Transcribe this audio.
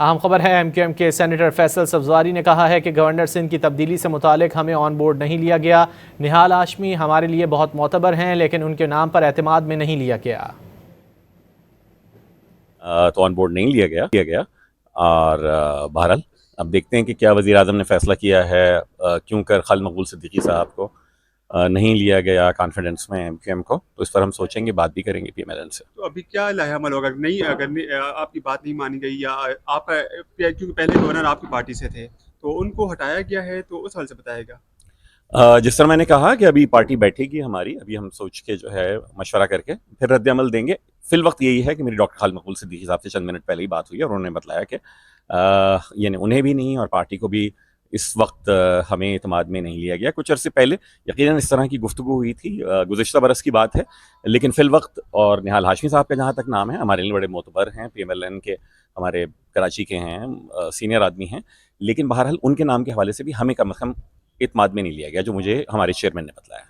अहम खबर है, MQM के सेनेटर फैसल सब्ज़वारी ने कहा है कि गवर्नर सिंध की तब्दीली से मुतालिक हमें ऑन बोर्ड नहीं लिया गया। निहाल हाशमी हमारे लिए बहुत मोतबर हैं, लेकिन उनके नाम पर एतमाद में नहीं लिया गया। तो ऑन बोर्ड नहीं लिया गया और बहरहाल अब देखते हैं कि क्या वज़ीर आज़म ने फ़ैसला किया है, क्यों कर खालिद मकबूल सिद्दीकी साहब को नहीं लिया गया कॉन्फिडेंस में MQM को। तो इस पर हम सोचेंगे, बात भी करेंगे PMLN से। तो अभी क्या लाहेअमल होगा? नहीं, आपकी बात नहीं मानी गई या आप क्योंकि पहले गवर्नर आपकी पार्टी से थे, तो उनको हटाया गया है, तो उस हवाले से बताएगा। जिस तरह मैंने कहा कि अभी पार्टी बैठेगी हमारी, अभी हम सोच के जो है मशवरा करके फिर रद्द अमल देंगे। फिल वक्त यही है कि मेरी डॉक्टर खालिद मकबूल सिद्दीकी साहब से चंद मिनट पहले ही बात हुई और उन्होंने बताया कि यानी उन्हें भी नहीं और पार्टी को भी इस वक्त हमें एतमाद में नहीं लिया गया। कुछ अरसे पहले यकीनन इस तरह की गुफ्तगू हुई थी, गुज़िश्ता बरस की बात है, लेकिन फिल वक्त और निहाल हाशमी साहब का जहाँ तक नाम है, हमारे लिए बड़े मोतबर हैं, PMLN के हमारे कराची के हैं, सीनियर आदमी हैं, लेकिन बहरहाल उनके नाम के हवाले से भी हमें कम अज़ कम एतमाद में नहीं लिया गया, जो मुझे हमारे चेयरमैन ने बतलाया।